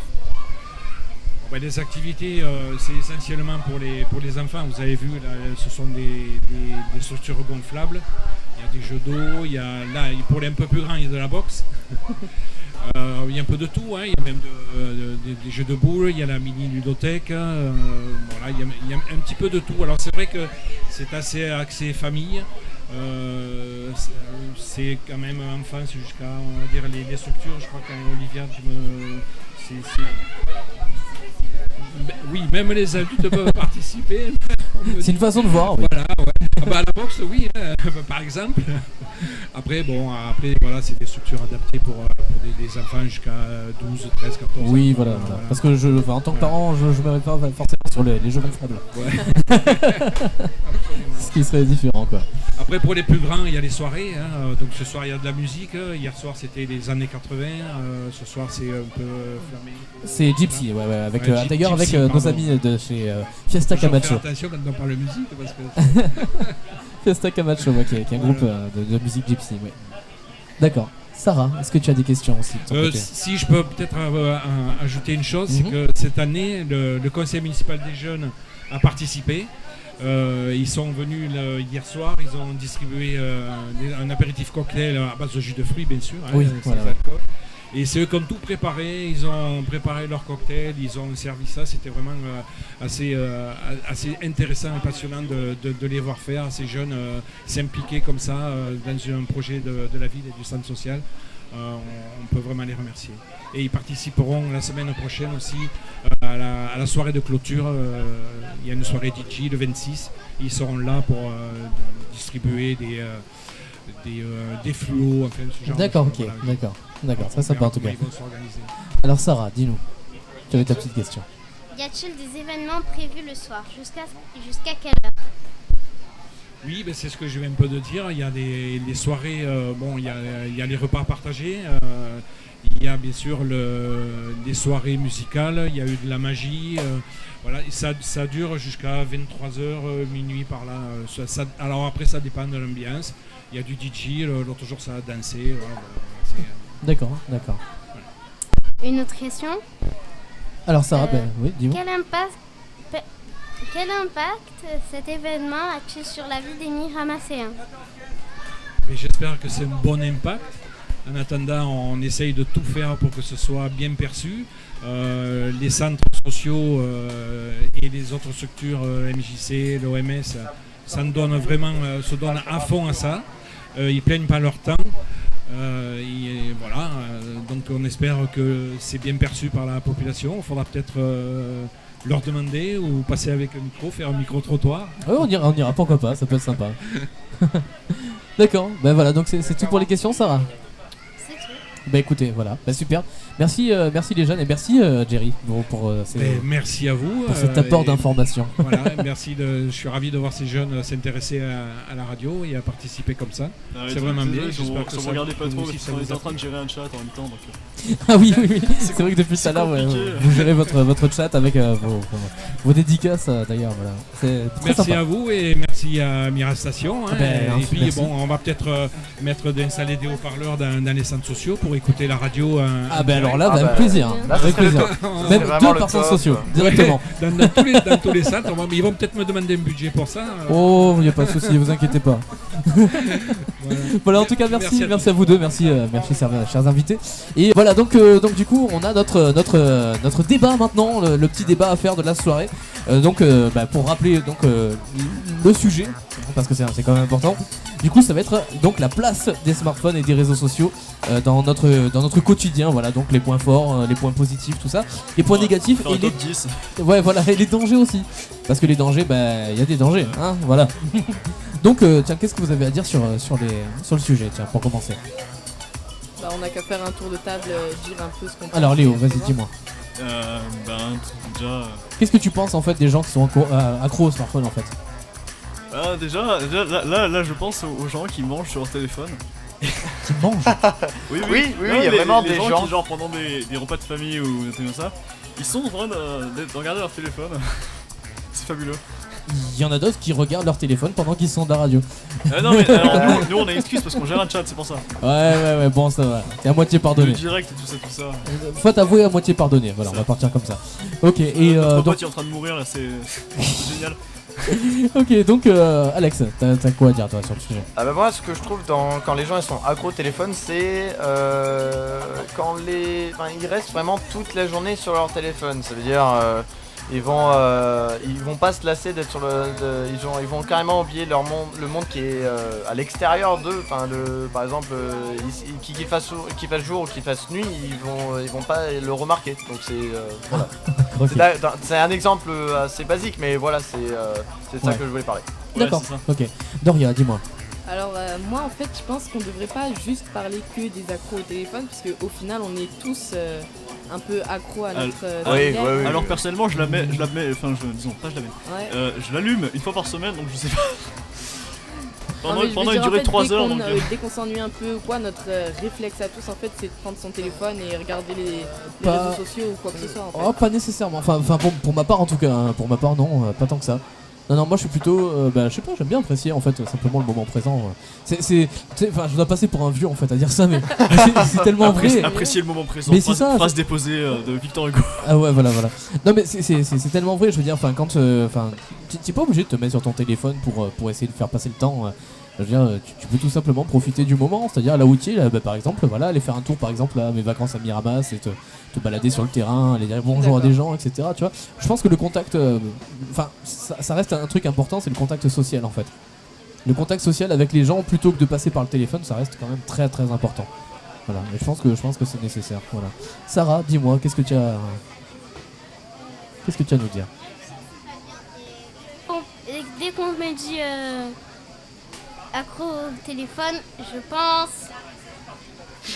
Les activités, c'est essentiellement pour les enfants. Vous avez vu, là, ce sont des structures gonflables. Il y a des jeux d'eau, pour les un peu plus grands, il y a de la boxe. Il y a un peu de tout, il y a même des jeux de boules, il y a la mini ludothèque, voilà, il y a un petit peu de tout. Alors c'est vrai que c'est assez axé famille, c'est quand même enfance jusqu'à, on va dire, les structures. Je crois qu'Olivia, oui, même les adultes peuvent participer. C'est une façon de voir. Oui. Voilà, ouais. La boxe, oui, par exemple. Après, voilà, c'est des structures adaptées pour des enfants jusqu'à 12, 13, 14 ans. Oui, voilà. Parce que en tant que parent, je ne me mets pas forcément sur les jeux gonflables. Ouais. Ce qui serait différent, quoi. Après, pour les plus grands, il y a les soirées. Donc ce soir, il y a de la musique. Hier soir, c'était les années 80. Ce soir, c'est un peu flamenco. C'est Gypsy, ouais. D'ailleurs, avec nos amis de chez Fiesta Camacho. Attention quand on parle de musique, parce que... Fiesta Camacho, qui est un groupe de musique Gypsy, ouais. D'accord. Sarah, est-ce que tu as des questions aussi de ton côté? Si je peux peut-être ajouter une chose, c'est que cette année, le conseil municipal des jeunes a participé. Ils sont venus hier soir, ils ont distribué un apéritif cocktail à base de jus de fruits, bien sûr, sans alcool. Et c'est eux qui ont tout préparé, ils ont préparé leur cocktail, ils ont servi ça, c'était vraiment assez intéressant et passionnant de les voir faire, ces jeunes s'impliquer comme ça dans un projet de la ville et du centre social. On peut vraiment les remercier. Et ils participeront la semaine prochaine aussi à la soirée de clôture. Il y a une soirée DJ le 26. Ils seront là pour distribuer des fluos, enfin ce genre de choses. Voilà. D'accord, ça part en tout cas. Alors Sarah, dis-nous, tu avais ta petite question. Y a-t-il des événements prévus le soir? Jusqu'à quelle heure? Oui, c'est ce que je viens un peu de dire. Il y a des soirées, il y a les repas partagés. Il y a bien sûr des soirées musicales, il y a eu de la magie. Voilà, et ça dure jusqu'à 23h, minuit par là. Alors après, ça dépend de l'ambiance. Il y a du DJ, l'autre jour ça a dansé. Voilà, D'accord. Voilà. Une autre question. Alors Sarah, oui, dis-moi. quel impact cet événement a-t-il sur la vie des Miramasséens? Mais j'espère que c'est un bon impact. En attendant, on essaye de tout faire pour que ce soit bien perçu. Les centres sociaux et les autres structures, MJC, l'OMS, ça se donne à fond à ça. Ils plaignent pas leur temps. Et voilà, donc on espère que c'est bien perçu par la population. Il faudra peut-être leur demander ou passer avec un micro, faire un micro-trottoir. Ouais, on ira, pourquoi pas, ça peut être sympa. D'accord, ben voilà, donc c'est tout pour les questions, Sarah. C'est tout. Bah écoutez, voilà, bah super. Merci les jeunes et merci Jerry pour merci à vous pour cet apport d'informations. Voilà, merci. Je suis ravi de voir ces jeunes s'intéresser à la radio et à participer comme ça. C'est vraiment bien. J'espère que ça regardez pas trop parce qu'on est en train de gérer un chat en même temps. Donc, ah oui, c'est vrai que depuis tout à l'heure, vous gérez votre chat avec vos dédicaces d'ailleurs. Voilà. Merci sympa. à vous et merci à Mira Station. Hein, et puis merci. bon, on va peut-être d'installer des haut-parleurs dans les centres sociaux pour écouter la radio. Alors là, avec plaisir. Avec plaisir. Même 2 par centre sociaux, directement. Dans tous les centres, ils vont peut-être me demander un budget pour ça. Oh, il n'y a pas de souci, vous inquiétez pas. Voilà, en tout cas, merci à vous deux, merci chers invités. Et voilà, donc du coup, on a notre débat maintenant, le petit débat à faire de la soirée. Pour rappeler le sujet, parce que c'est quand même important. Du coup, ça va être donc la place des smartphones et des réseaux sociaux dans notre quotidien. Voilà, donc les points forts, les points positifs, tout ça, les points négatifs et les 10. Ouais, voilà, et les dangers aussi. Parce que les dangers, il y a des dangers, hein, voilà. Donc, tiens, qu'est-ce que vous avez à dire sur le sujet, tiens, pour commencer? Bah, on n'a qu'à faire un tour de table, dire un peu ce qu'on pense. Alors, Léo, vas-y, dis-moi. Déjà. Qu'est-ce que tu penses en fait des gens qui sont accros au smartphone en fait? Déjà là, je pense aux gens qui mangent sur leur téléphone. Qui mangent? Oui, il y a vraiment des gens qui, genre, pendant des repas de famille ou des trucs comme ça, ils sont en train de regarder leur téléphone. C'est fabuleux. Il y en a d'autres qui regardent leur téléphone pendant qu'ils sont de la radio. Non mais alors, nous on a une excuse parce qu'on gère un chat, c'est pour ça. Ouais, bon ça va, t'es à moitié pardonné. Le direct et tout ça. Faut t'avouer à moitié pardonné, voilà, on va partir comme ça. Ok, et notre donc... pote est en train de mourir là, c'est génial. Ok, donc Alex, t'as quoi à dire toi sur le sujet? Ah bah moi ce que je trouve quand les gens ils sont accros au téléphone, c'est quand ils restent vraiment toute la journée sur leur téléphone. Ça veut dire ils vont pas se lasser d'être sur ils vont carrément oublier le monde qui est à l'extérieur d'eux. Par exemple, qu'il fasse jour ou qu'il fasse nuit, ils vont pas le remarquer. Donc c'est voilà. Okay. C'est un exemple assez basique, mais voilà, c'est ça que je voulais parler. D'accord. Ouais, ok. Doria, dis-moi. Alors moi en fait je pense qu'on devrait pas juste parler que des accros au téléphone, parce qu'au final on est tous un peu accros à notre oui. Alors personnellement je l'allume une fois par semaine, donc je sais pas. Pendant une durée de 3 heures. Dès qu'on s'ennuie un peu ou quoi, notre réflexe à tous en fait c'est de prendre son téléphone et regarder les réseaux sociaux ou quoi que ce soit en fait. Oh, pas nécessairement, enfin pour ma part en tout cas, hein. Pour ma part non, pas tant que ça. Non, moi je suis plutôt, je sais pas, j'aime bien apprécier en fait simplement le moment présent. Je dois passer pour un vieux en fait à dire ça, mais c'est tellement vrai. Apprécier le moment présent. Mais c'est ça. Phrase déposée de Victor Hugo. Ah ouais, voilà. Non mais c'est tellement vrai. Je veux dire, quand, t'es pas obligé de te mettre sur ton téléphone pour essayer de faire passer le temps. Je veux dire, tu peux tout simplement profiter du moment, c'est-à-dire là où tu es, par exemple, voilà, aller faire un tour par exemple à mes vacances à Miramas et te balader sur le terrain, aller dire bonjour à des gens, etc. Tu vois, je pense que le contact, ça reste un truc important, c'est le contact social en fait. Le contact social avec les gens plutôt que de passer par le téléphone, ça reste quand même très très important. Voilà, et je pense que c'est nécessaire. Voilà. Sarah, dis-moi, qu'est-ce que tu as à nous dire? Bon, dès qu'on me dit accro au téléphone, je pense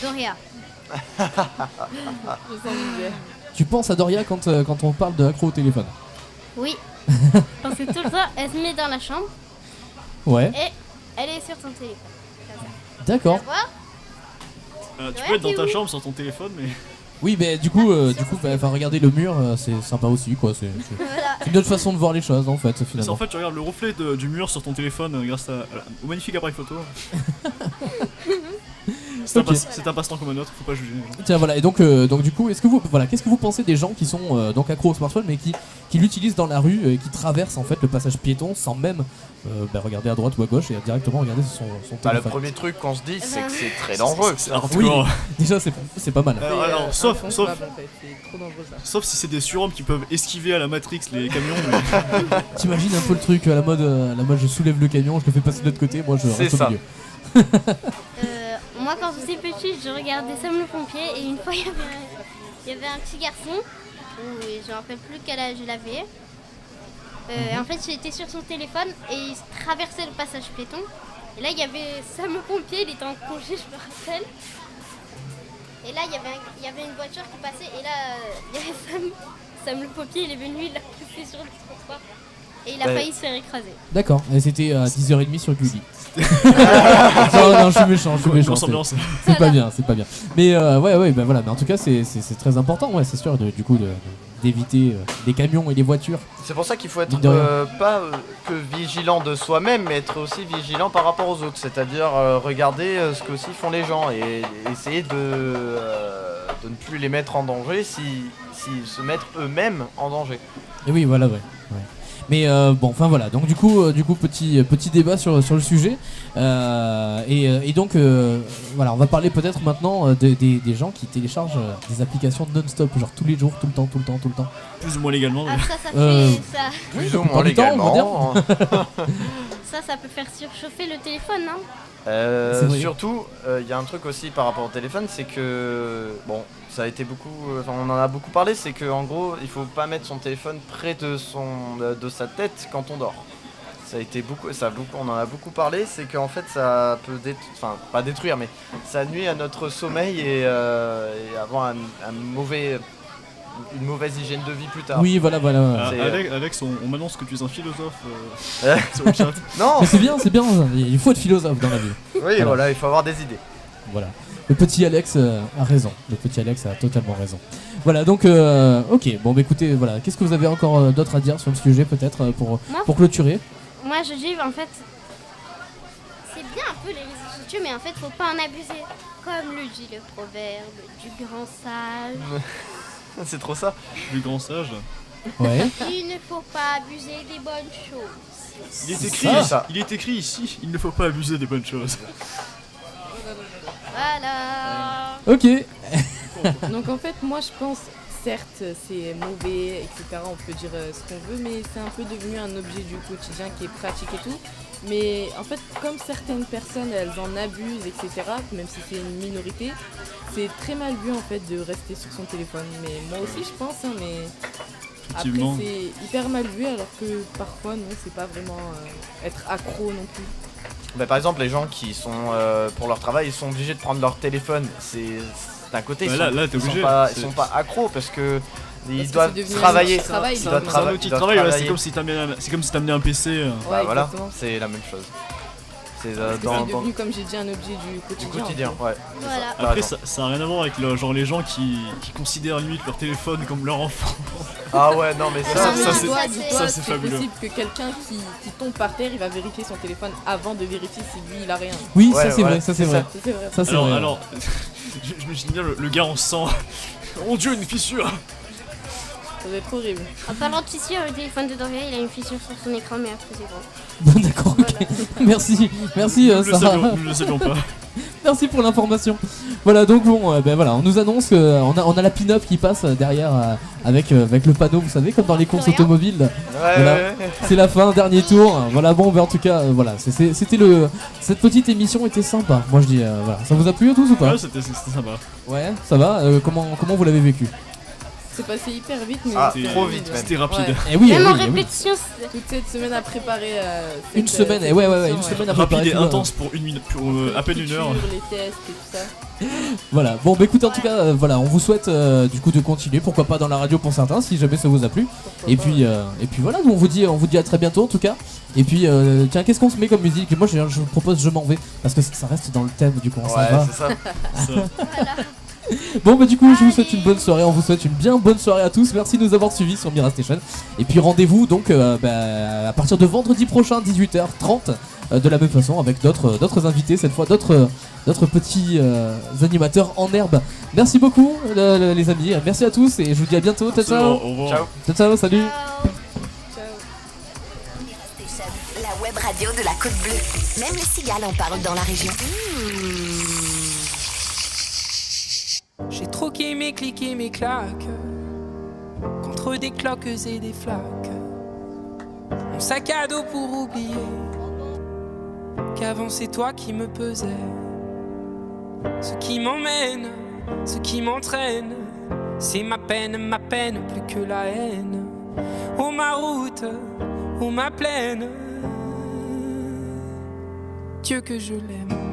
Doria. Tu penses à Doria quand on parle de accro au téléphone? Oui. Parce que tout le temps, elle se met dans la chambre. Ouais. Et elle est sur son téléphone. D'accord. Tu peux être dans ta chambre sur ton téléphone, mais... Oui, mais du coup, regarder le mur, c'est sympa aussi, quoi. C'est une autre façon de voir les choses, en fait, finalement. En fait, tu regardes le reflet du mur sur ton téléphone grâce au magnifique appareil photo. Ok. C'est un passe-temps comme un autre, faut pas juger les gens. Tiens voilà, et donc du coup, qu'est-ce que vous pensez des gens qui sont donc accros au smartphone mais qui l'utilisent dans la rue et qui traversent en fait le passage piéton sans même regarder à droite ou à gauche et directement regarder son Le téléphone. premier truc qu'on se dit, c'est que c'est très dangereux. Oui, déjà c'est pas mal. Alors, sauf en fait, c'est trop dangereux ça. sauf si c'est des surhommes qui peuvent esquiver à la Matrix les camions. Mais... T'imagines un peu le truc à la mode je soulève le camion, je le fais passer de l'autre côté, moi je C'est reste ça. au milieu. Moi, quand j'étais petite, je regardais Sam le pompier et une fois, il y avait un petit garçon, je me rappelle plus quel âge il avait. En fait, j'étais sur son téléphone et il traversait le passage piéton. Et là, il y avait Sam le pompier, il était en congé, je me rappelle. Et là, il y avait une voiture qui passait et là, il y avait Sam le pompier, il est venu, il l'a poussé sur le trottoir. Et il a failli se faire écraser. D'accord, et c'était à 10h30 sur Gulli. non, je suis méchant. C'est pas bien. Mais voilà, mais en tout cas c'est très important, ouais, c'est sûr, du coup d'éviter les camions et les voitures. C'est pour ça qu'il faut être Mine de rien. pas que vigilant de soi-même, mais être aussi vigilant par rapport aux autres. C'est-à-dire regarder ce que aussi font les gens et essayer de ne plus les mettre en danger s'ils se mettent eux-mêmes en danger. Et oui, voilà, ouais. Mais bon, enfin voilà, donc du coup petit débat sur le sujet. Et donc voilà, on va parler peut-être maintenant des gens qui téléchargent des applications non-stop, genre tous les jours, tout le temps. Plus ou moins légalement. Ah, ça fait ça. Plus ou Par moins du temps, on va légalement. Ça peut faire surchauffer le téléphone, hein. C'est vrai. Surtout, il y a un truc aussi par rapport au téléphone, c'est que ça a été on en a beaucoup parlé, c'est que en gros, il faut pas mettre son téléphone près de sa tête quand on dort. On en a beaucoup parlé, c'est qu'en fait ça peut pas détruire, mais ça nuit à notre sommeil et avoir une mauvaise hygiène de vie plus tard. Oui, voilà. Alex, on m'annonce que tu es un philosophe sur le chat. Non. Mais c'est bien, il faut être philosophe dans la vie. Oui, voilà, il faut avoir des idées. Voilà. Le petit Alex a raison. Le petit Alex a totalement raison. Voilà, donc ok. Bon, bah écoutez, voilà. Qu'est-ce que vous avez encore d'autre à dire sur le sujet, peut-être, pour clôturer? Moi, je dis, en fait, c'est bien un peu les réseaux sociaux, mais en fait, faut pas en abuser. Comme le dit le proverbe du grand sage. C'est trop ça. Du grand sage. Ouais. Il ne faut pas abuser des bonnes choses. Il est écrit ici, il ne faut pas abuser des bonnes choses. Voilà. Ok. Donc en fait, moi je pense, certes c'est mauvais, etc. On peut dire ce qu'on veut, mais c'est un peu devenu un objet du quotidien qui est pratique et tout. Mais en fait, comme certaines personnes elles en abusent, etc., même si c'est une minorité, c'est très mal vu en fait de rester sur son téléphone. Mais moi aussi je pense, hein, mais après c'est hyper mal vu alors que parfois non, c'est pas vraiment être accro non plus. Bah, par exemple, les gens qui sont pour leur travail, ils sont obligés de prendre leur téléphone. C'est d'un côté, là, t'es obligé. Ils sont pas accros parce que ils que doivent c'est devenu travailler. un outil de travail, Ils doivent C'est un outil de travail, c'est comme si t'amenais un PC. Ouais, voilà, exactement. c'est la même chose. C'est Parce que c'est devenu, comme j'ai dit, un objet du quotidien. ouais. Voilà. Après, ça a rien à voir avec les gens qui considèrent limite leur téléphone comme leur enfant. Ah ouais, non, mais Ça, Dis-toi, c'est fabuleux. possible que quelqu'un qui tombe par terre, il va vérifier son téléphone avant de vérifier si lui il a rien. Oui, Ouais, ça c'est voilà, vrai, ça c'est vrai. C'est vrai. Ça c'est vrai. Alors, je me suis dit bien le gars en sang. Mon dieu, une fissure. Ça doit être horrible. En parlant de fissure, le téléphone de Dorian, il a une fissure sur son écran, mais après c'est bon. Bon, d'accord, ok. Merci Sarah. Nous ne le savions pas. Merci pour l'information. Voilà, donc bon, voilà, on nous annonce qu'on a la pin-up qui passe derrière avec le panneau, vous savez, comme dans les courses automobiles. Ouais, Voilà. ouais. C'est la fin, dernier tour. Voilà, bon, en tout cas, voilà, c'était cette petite émission était sympa. Moi je dis, voilà, ça vous a plu à tous ou pas? Ouais, c'était sympa. Ouais, ça va. Comment vous l'avez vécu? C'est passé hyper vite, mais c'était trop vite, même. C'était rapide. Ouais. Eh oui, Même en oui. répétition, Toute cette semaine à préparer. Une semaine, une semaine à préparer. Rapide et tout, intense pour une minute, pour à peine une heure. Les tests et tout ça. Voilà, bon bah écoutez en tout cas voilà, on vous souhaite du coup de continuer, pourquoi pas dans la radio pour certains si jamais ça vous a plu. Et puis voilà, on vous dit à très bientôt en tout cas. Et puis tiens, qu'est-ce qu'on se met comme musique? Et moi je vous propose Je m'en vais parce que ça reste dans le thème du coup, on s'en va. Ouais, c'est ça. Bon bah du coup je vous souhaite une bonne soirée, on vous souhaite une bien bonne soirée à tous, merci de nous avoir suivis sur Mira Station. Et puis rendez-vous donc à partir de vendredi prochain 18h30 de la même façon avec d'autres invités, cette fois d'autres petits animateurs en herbe. Merci beaucoup les amis, merci à tous et je vous dis à bientôt. Ciao ciao. Au revoir. Ciao. Ciao ciao, salut. La web radio de la Côte Bleue. Même les cigales en parlent dans la région. J'ai troqué mes clics et mes claques contre des cloques et des flaques. Mon sac à dos pour oublier qu'avant c'est toi qui me pesais. Ce qui m'emmène, ce qui m'entraîne, c'est ma peine plus que la haine. Oh ma route, oh ma plaine, Dieu que je l'aime.